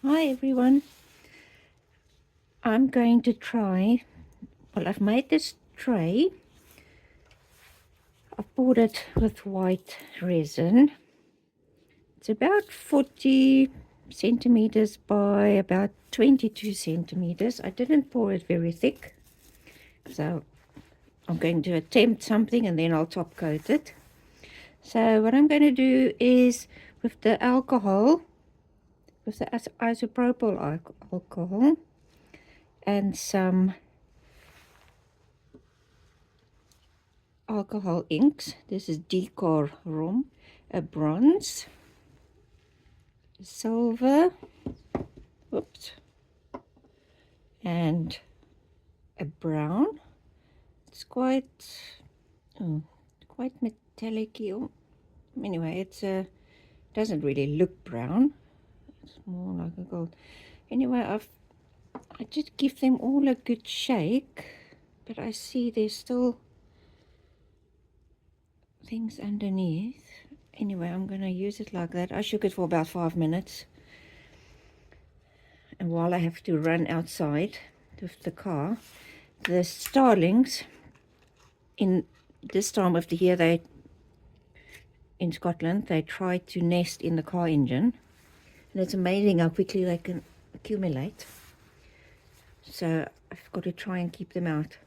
Hi everyone. I'm going to try, well, I've made this tray. I've poured it with white resin. It's about 40 centimeters by about 22 centimeters. I didn't pour it very thick, so I'm going to attempt something and then I'll top coat it. So what I'm going to do is with the alcohol, with the isopropyl alcohol and some alcohol inks. This is decor rum, a bronze, silver, oops, and a brown. It's quite metallic-y. Anyway, doesn't really look brown. It's more like a gold. Anyway, I did give them all a good shake, but I see there's still things underneath. Anyway, I'm going to use it like that. I shook it for about 5 minutes. And while I have to run outside with the car, the starlings in this time of the year, in Scotland, they try to nest in the car engine. And it's amazing how quickly they can accumulate. So I've got to try and keep them out.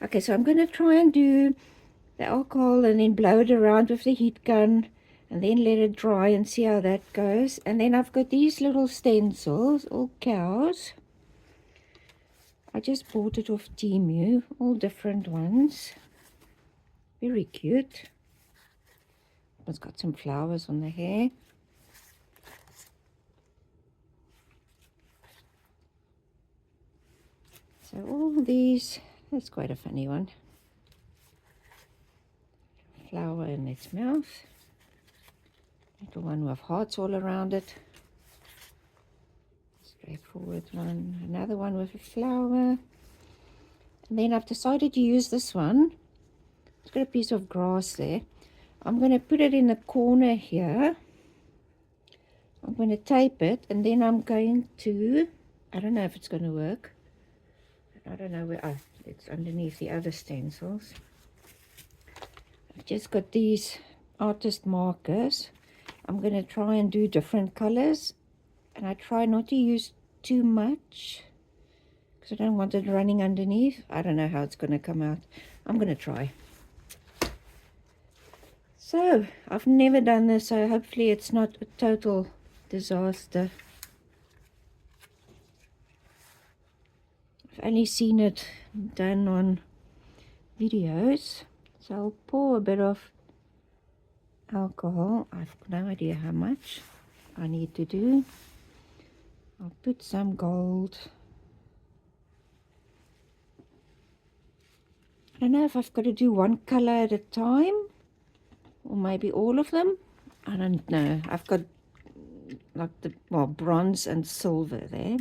Okay, so I'm going to try and do the alcohol and then blow it around with the heat gun and then let it dry and see how that goes. And then I've got these little stencils, all cows. I just bought it off Temu, all different ones. Very cute. It's got some flowers on the hair. So all these, that's quite a funny one. Flower in its mouth. Little one with hearts all around it. Straightforward one. Another one with a flower. And then I've decided to use this one. It's got a piece of grass there. I'm going to put it in the corner here. I'm going to tape it, and then I'm going to, I don't know if it's going to work. I don't know where, it's underneath the other stencils. I've just got these artist markers. I'm going to try and do different colors, and I try not to use too much because I don't want it running underneath. I don't know how it's going to come out. I'm going to try. So I've never done this, so hopefully it's not a total disaster. I've only seen it done on videos, so I'll pour a bit of alcohol. I've no idea how much I need to do. I'll put some gold. I don't know if I've got to do one color at a time or maybe all of them. I don't know. I've got like bronze and silver there.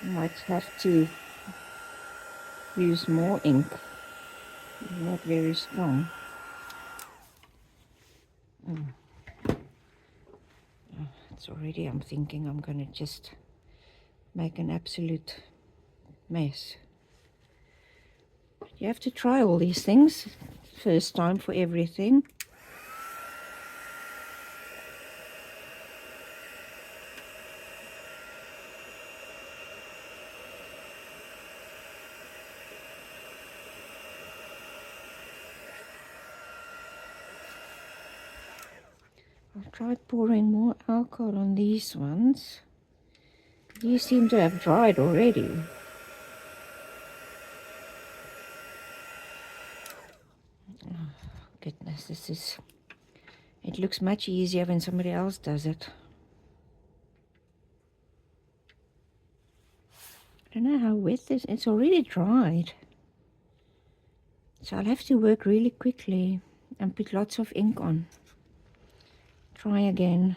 I might have to use more ink. It's not very strong. It's already, I'm thinking I'm going to just make an absolute mess. You have to try all these things. First time for everything. I'll try pouring more alcohol on these ones. These seem to have dried already. Oh, goodness, it looks much easier when somebody else does it. I don't know how wet this is. It's already dried. So I'll have to work really quickly and put lots of ink on. Try again.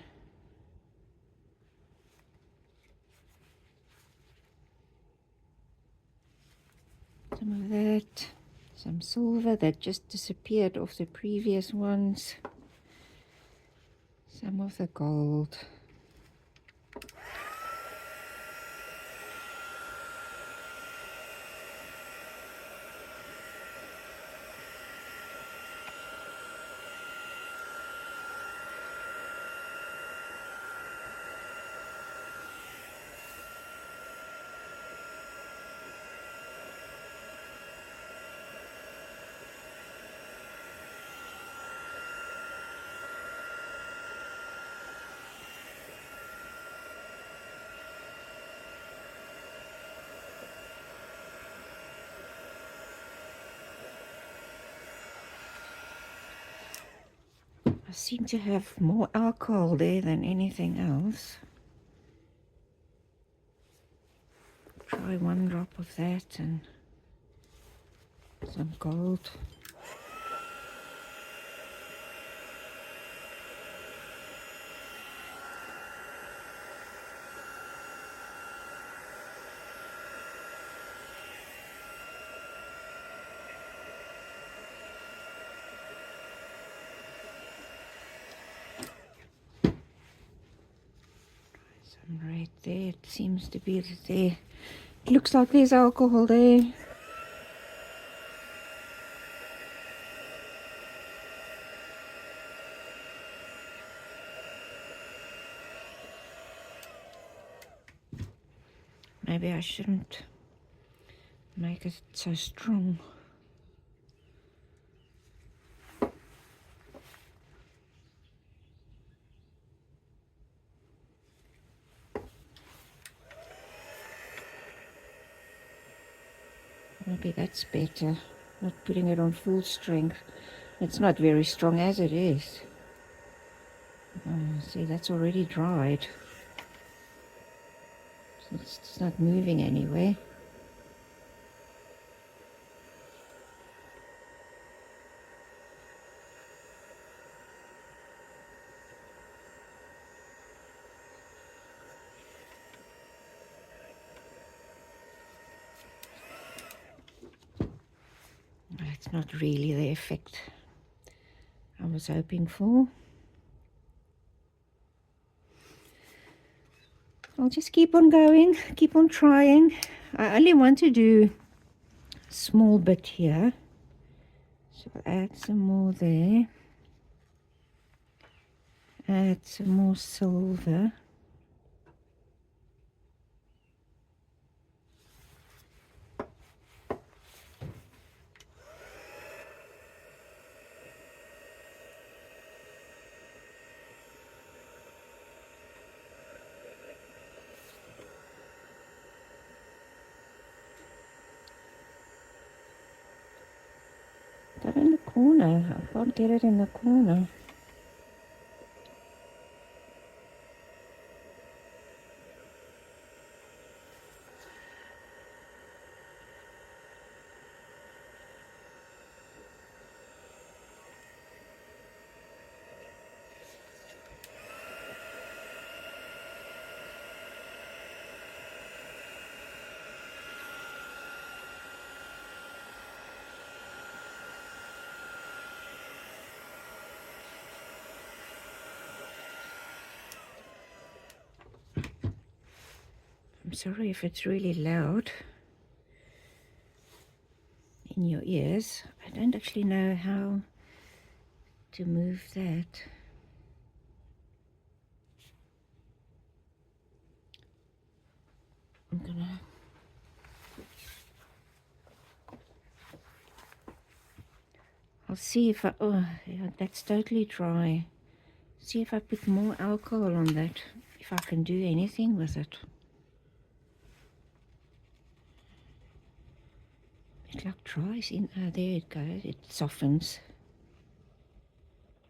Some of that. Some silver that just disappeared off the previous ones. some of the gold. I seem to have more alcohol there than anything else. Try 1 drop of that and some gold. Some red there. It seems to be that there. It looks like there's alcohol there. Maybe I shouldn't make it so strong. Maybe that's better, not putting it on full strength. It's not very strong as it is. See, that's already dried. So it's not moving anywhere. That's not really the effect I was hoping for. I'll just keep on going, keep on trying. I only want to do a small bit here. So I'll add some more there. Add some more silver. That in the corner. I can't get it in the corner. I'm sorry if it's really loud in your ears. I don't actually know how to move that. I'm gonna I'll see if I, oh yeah, that's totally dry. See if I put more alcohol on that, if I can do anything with it. It like dries in, there it goes, it softens.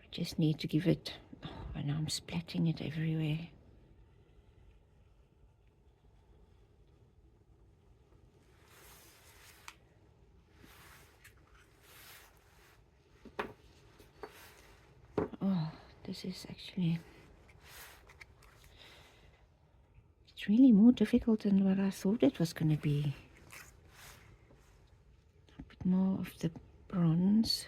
I just need to give it, oh, and I'm splatting it everywhere. Oh, this is actually, it's really more difficult than what I thought it was going to be. A bit more of the bronze.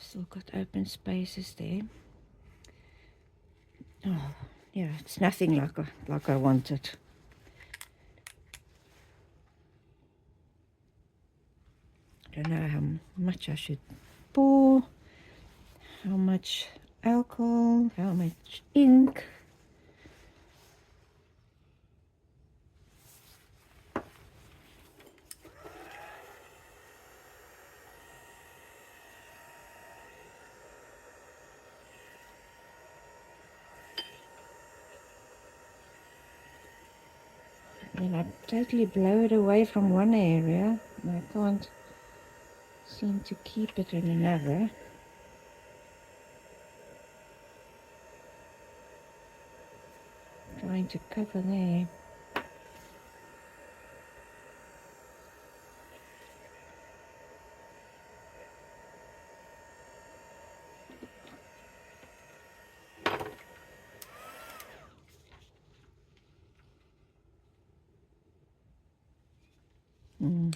Still got open spaces there. Oh, yeah, it's nothing like I wanted. I don't know how much I should pour, how much alcohol, how much ink. And I totally blow it away from one area and I can't seem to keep it in another. Trying to cover there.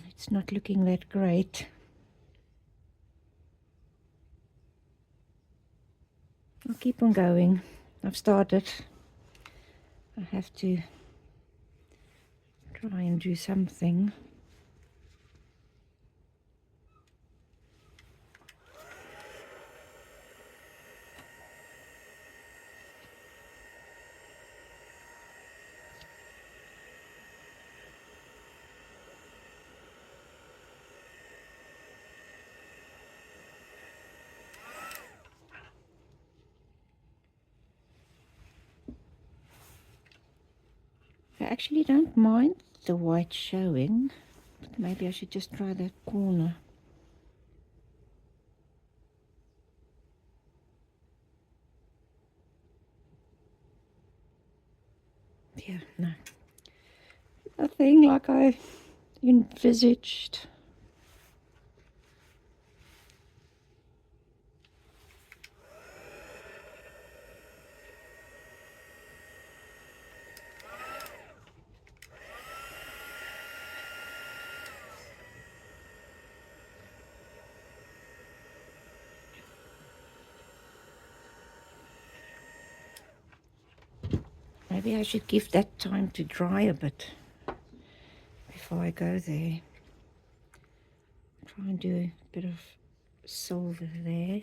It's not looking that great. I'll keep on going. I've started. I have to try and do something. I actually don't mind the white showing, but maybe I should just try that corner. Yeah, no. Nothing like I envisaged. Maybe I should give that time to dry a bit before I go there. Try and do a bit of silver there.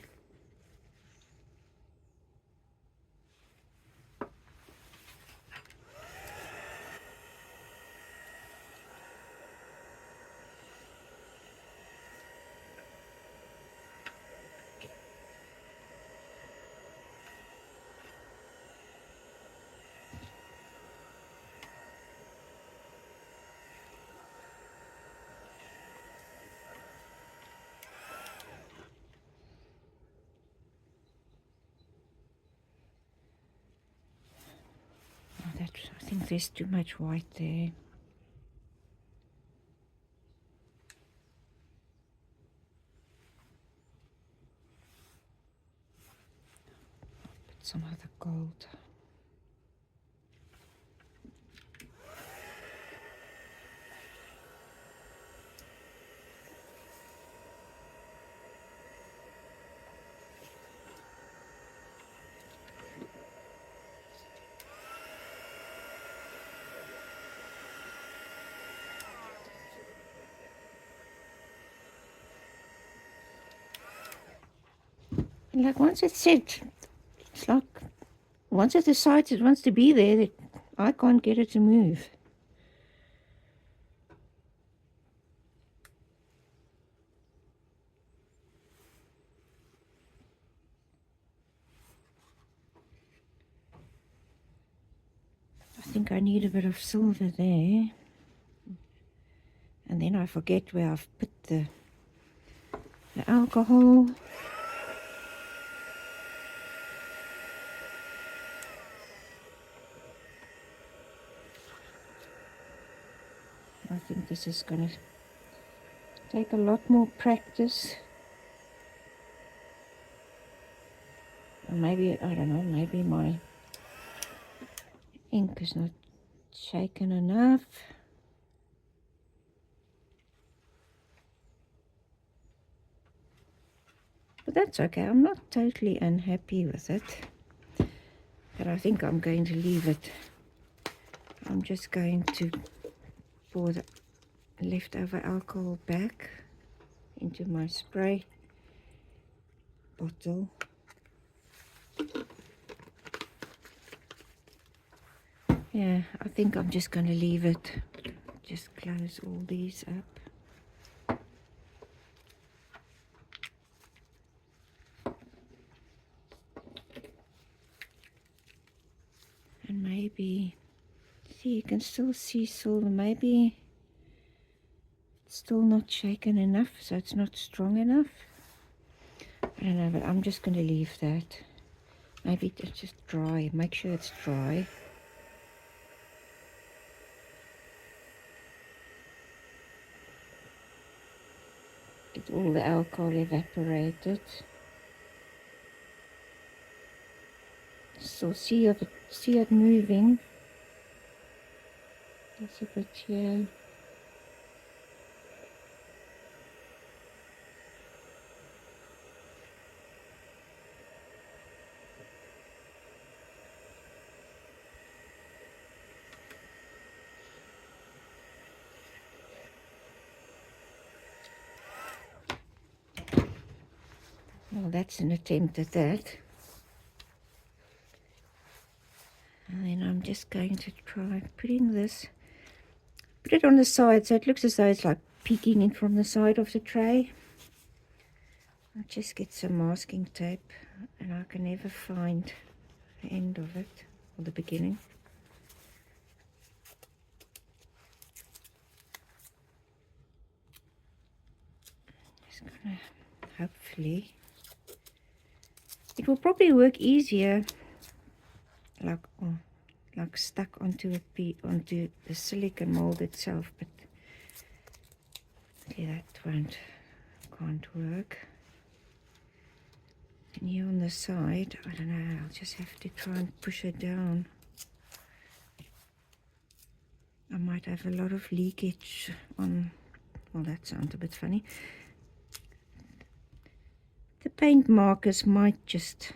Oh, I think there's too much white there. Put some other gold. And like once it's set, it's like once it decides it wants to be there, I can't get it to move. I think I need a bit of silver there. And then I forget where I've put the alcohol. I think this is going to take a lot more practice. And maybe, I don't know, maybe my ink is not shaken enough. But that's okay. I'm not totally unhappy with it. But I think I'm going to leave it. I'm just going to pour the leftover alcohol back into my spray bottle. Yeah, I think I'm just going to leave it. Just close all these up. And maybe, see, you can still see silver. Maybe it's still not shaken enough, so it's not strong enough. I don't know, but I'm just going to leave that. Maybe it's just dry. Make sure it's dry. Get all the alcohol evaporated. So see it moving. That's a bit here. Well, that's an attempt at that. And then I'm just going to try putting this, put it on the side so it looks as though it's like peeking in from the side of the tray. I'll just get some masking tape, and I can never find the end of it, or the beginning. Just gonna, hopefully, it will probably work easier, like stuck onto onto the silicone mold itself, but yeah, that can't work. And here on the side, I don't know, I'll just have to try and push it down. I might have a lot of leakage on, well, that sounds a bit funny. The paint markers might just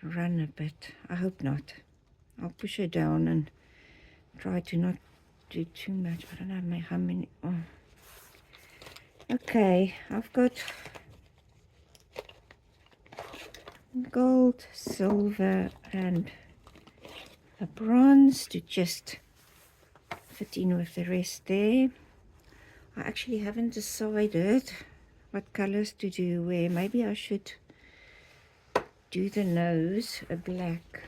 run a bit. I hope not. I'll push it down and try to not do too much. I don't know how many. Oh. Okay, I've got gold, silver, and a bronze to just fit in with the rest there. I actually haven't decided what colors to do where. Maybe I should do the nose a black.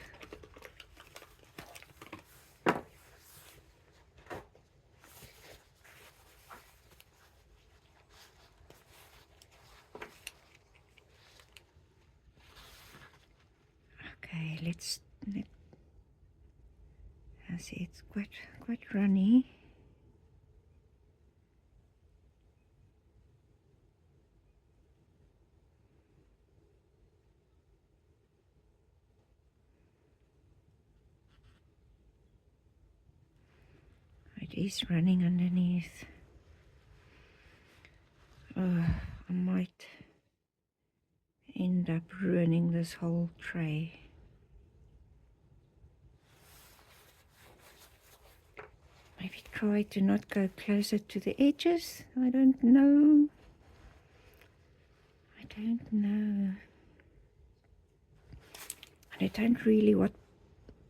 Okay, I see it's quite runny. It is running underneath. Oh, I might end up ruining this whole tray. Maybe try to not go closer to the edges. I don't know. And I don't really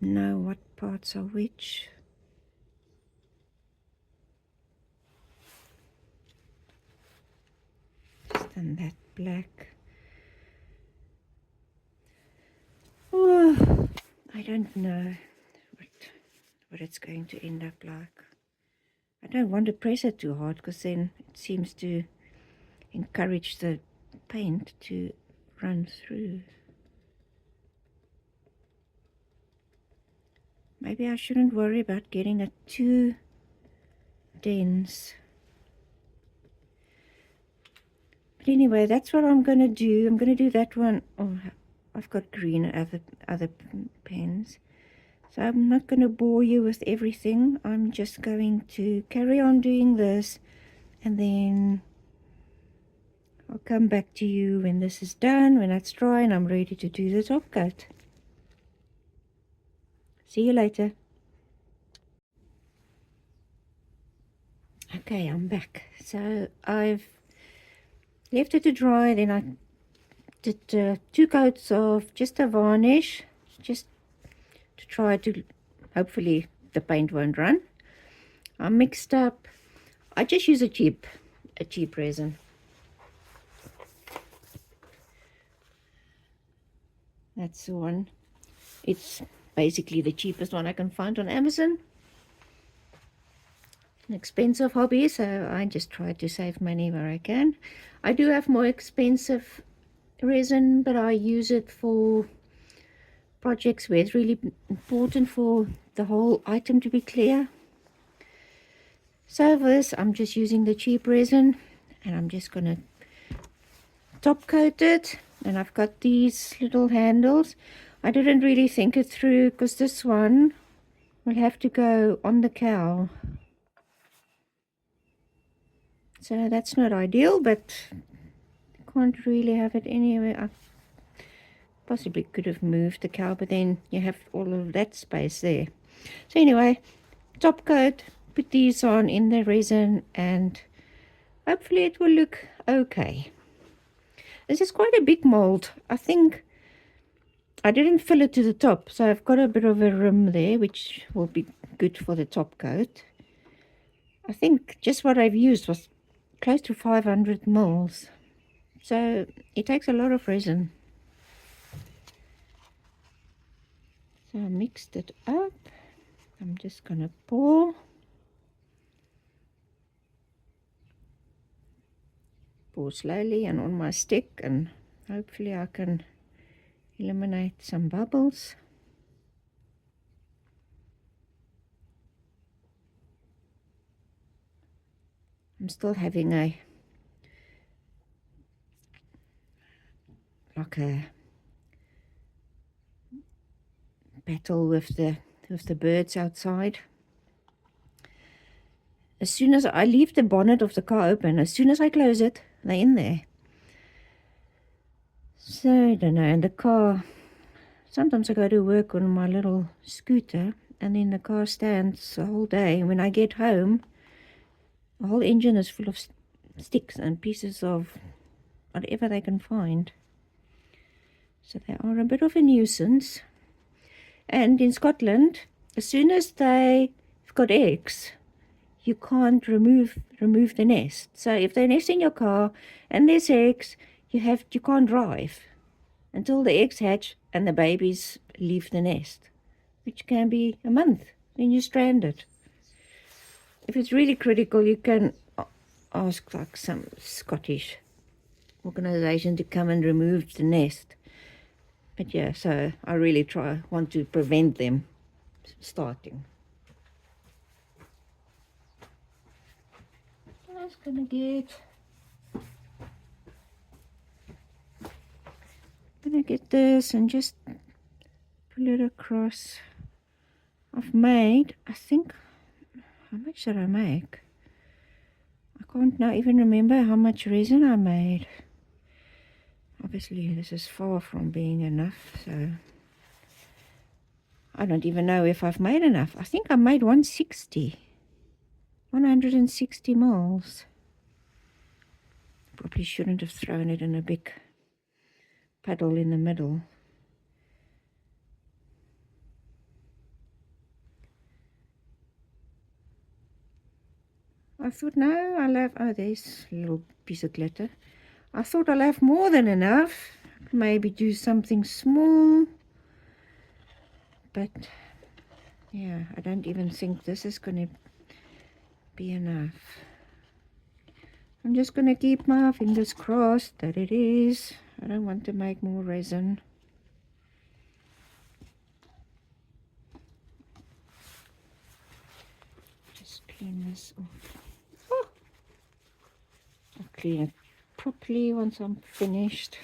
know what parts are which. Just done that black. Oh, I don't know what it's going to end up like. I don't want to press it too hard because then it seems to encourage the paint to run through. Maybe I shouldn't worry about getting it too dense. But anyway, that's what I'm going to do. I'm going to do that one. Oh, I've got green other pens. So I'm not going to bore you with everything. I'm just going to carry on doing this. And then I'll come back to you when this is done, when it's dry and I'm ready to do the top coat. See you later. Okay, I'm back. So I've left it to dry, then I did 2 coats of just a varnish, just to try to, hopefully the paint won't run. I mixed up, I just use a cheap resin. That's the one. It's basically the cheapest one I can find on Amazon. An expensive hobby, so I just try to save money where I can. I do have more expensive resin, but I use it for projects where it's really important for the whole item to be clear. So for this, I'm just using the cheap resin, and I'm just going to top coat it. And I've got these little handles. I didn't really think it through, because this one will have to go on the cowl. So that's not ideal, but can't really have it anywhere. I possibly could have moved the cowl, but then you have all of that space there. So anyway, top coat, put these on in the resin, and hopefully it will look okay. This is quite a big mold. I think I didn't fill it to the top, so I've got a bit of a rim there, which will be good for the top coat. I think just what I've used was close to 500 mils, so it takes a lot of resin. So I mixed it up. I'm just gonna pour slowly and on my stick, and hopefully I can eliminate some bubbles. I'm still having a battle with the birds outside. As soon as I leave the bonnet of the car open, as soon as I close it, they're in there. So I don't know. And the car, sometimes I go to work on my little scooter, and then the car stands the whole day. And when I get home, the whole engine is full of sticks and pieces of whatever they can find. So they are a bit of a nuisance. And in Scotland, as soon as they've got eggs, you can't remove the nest. So if they nest in your car and there's eggs, you can't drive until the eggs hatch and the babies leave the nest, which can be a month. Then you're stranded. If it's really critical, you can ask like some Scottish organization to come and remove the nest. But yeah, so I really want to prevent them starting. I'm just gonna get this and just pull it across. I've made, I think, how much did I make? I can't now even remember how much resin I made. Obviously this is far from being enough, so I don't even know if I've made enough. I think I made 160 mils. Probably shouldn't have thrown it in a big puddle in the middle. I thought, no, I'll have, oh, there's a little piece of glitter. I thought I'll have more than enough. Maybe do something small. But, yeah, I don't even think this is going to be enough. I'm just going to keep my fingers crossed that it is. I don't want to make more resin. Just clean this off. Oh. I'll clean it properly once I'm finished.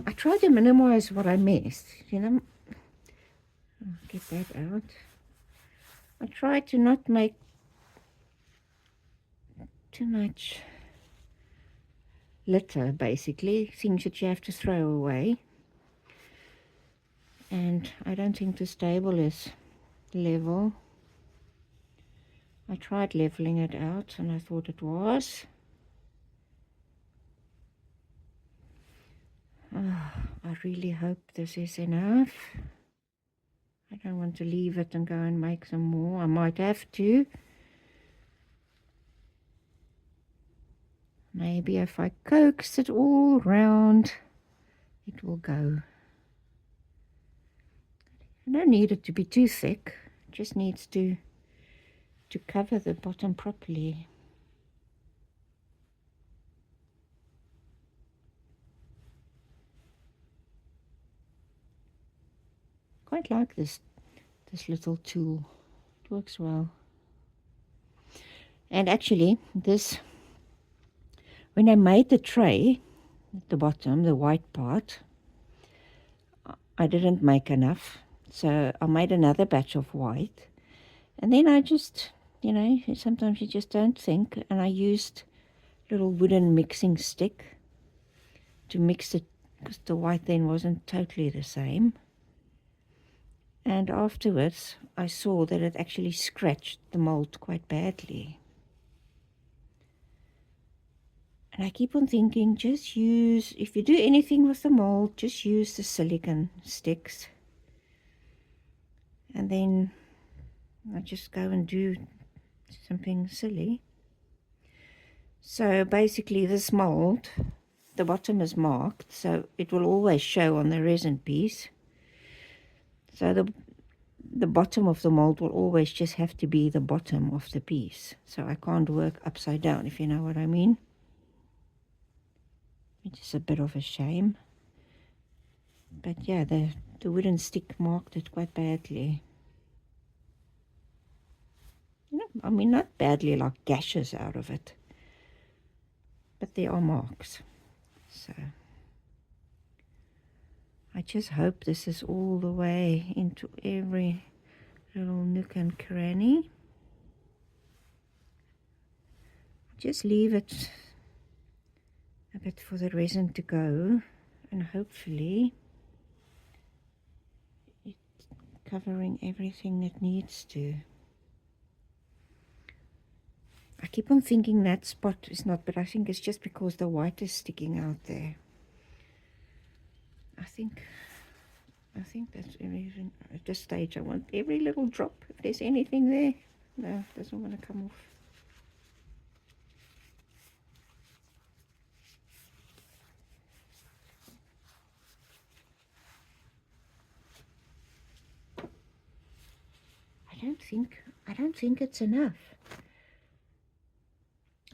I try to minimize what I missed, you know. I'll get that out. I try to not make too much litter, basically, things that you have to throw away. And I don't think this table is level. I tried leveling it out and I thought it was. Oh, I really hope this is enough. I don't want to leave it and go and make some more. I might have to. Maybe if I coax it all round, it will go. I don't need it to be too thick. It just needs to cover the bottom properly. Quite like this little tool. It works well. And actually, this, when I made the tray at the bottom, the white part, I didn't make enough. So I made another batch of white. And then I just, sometimes you just don't think. And I used a little wooden mixing stick to mix it, because the white then wasn't totally the same. And afterwards, I saw that it actually scratched the mold quite badly. And I keep on thinking, just use, if you do anything with the mold, just use the silicone sticks. And then I just go and do something silly. So basically this mold, the bottom is marked, so it will always show on the resin piece. So the bottom of the mold will always just have to be the bottom of the piece. So I can't work upside down, if you know what I mean. Which is a bit of a shame. But yeah, the wooden stick marked it quite badly. I mean, not badly like gashes out of it, but there are marks. So I just hope this is all the way into every little nook and cranny. Just leave it a bit for the resin to go, and hopefully it's covering everything that needs to. I keep on thinking that spot is not, but I think it's just because the white is sticking out there. I think that's everything. At this stage I want every little drop. If there's anything there, no, it doesn't want to come off. I don't think it's enough.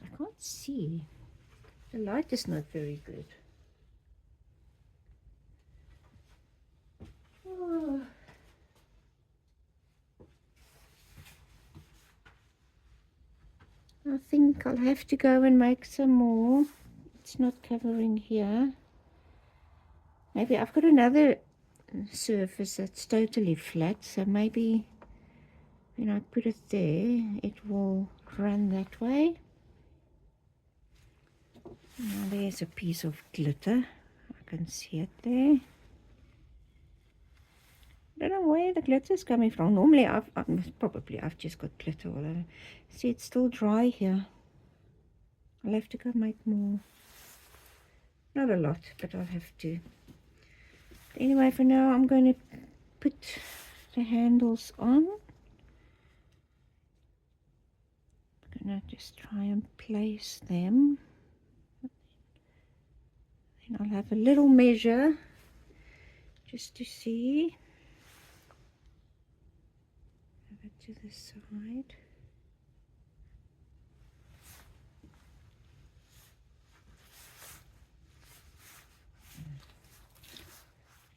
I can't see. The light is not very good. Oh. I think I'll have to go and make some more. It's not covering here. Maybe I've got another surface that's totally flat, so maybe when I put it there, it will run that way. Now there's a piece of glitter. I can see it there. I don't know where the glitter is coming from. Normally I've just got glitter all over. See, it's still dry here. I'll have to go make more. Not a lot, but I'll have to. Anyway, for now I'm going to put the handles on. I'm going to just try and place them. Then I'll have a little measure just to see. Have it to the side.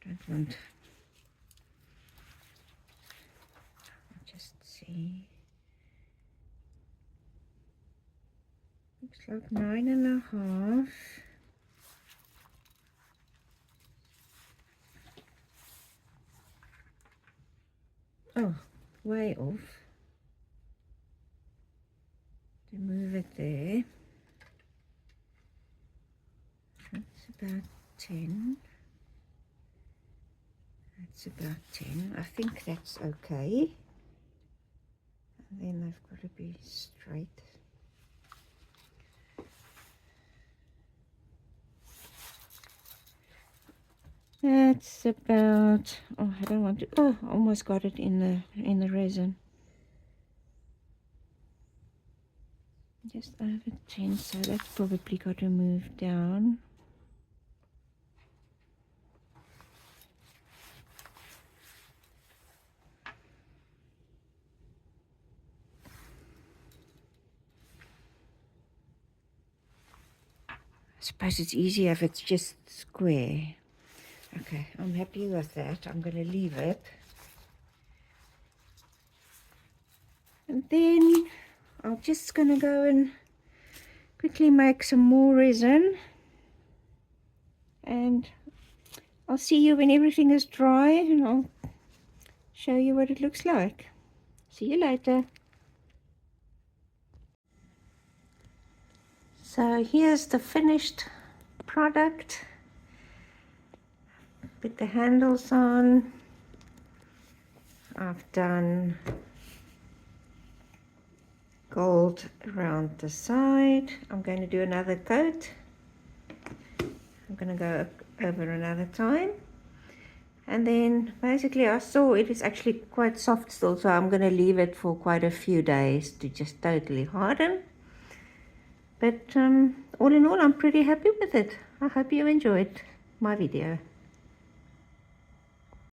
Don't want. I'll just see. Looks like 9.5. Oh, way off. To move it there. about 10. That's about 10. I think that's okay. And then they've got to be straight. That's about, oh, I don't want to, oh, I almost got it in the resin. Just over 10, so that's probably got to move down. I suppose it's easier if it's just square. Okay, I'm happy with that. I'm going to leave it. And then I'm just going to go and quickly make some more resin. And I'll see you when everything is dry, and I'll show you what it looks like. See you later. So here's the finished product. Put the handles on. I've done gold around the side. I'm going to do another coat. I'm going to go over another time. And then basically I saw it is actually quite soft still, so I'm going to leave it for quite a few days to just totally harden. But all in all, I'm pretty happy with it. I hope you enjoyed my video.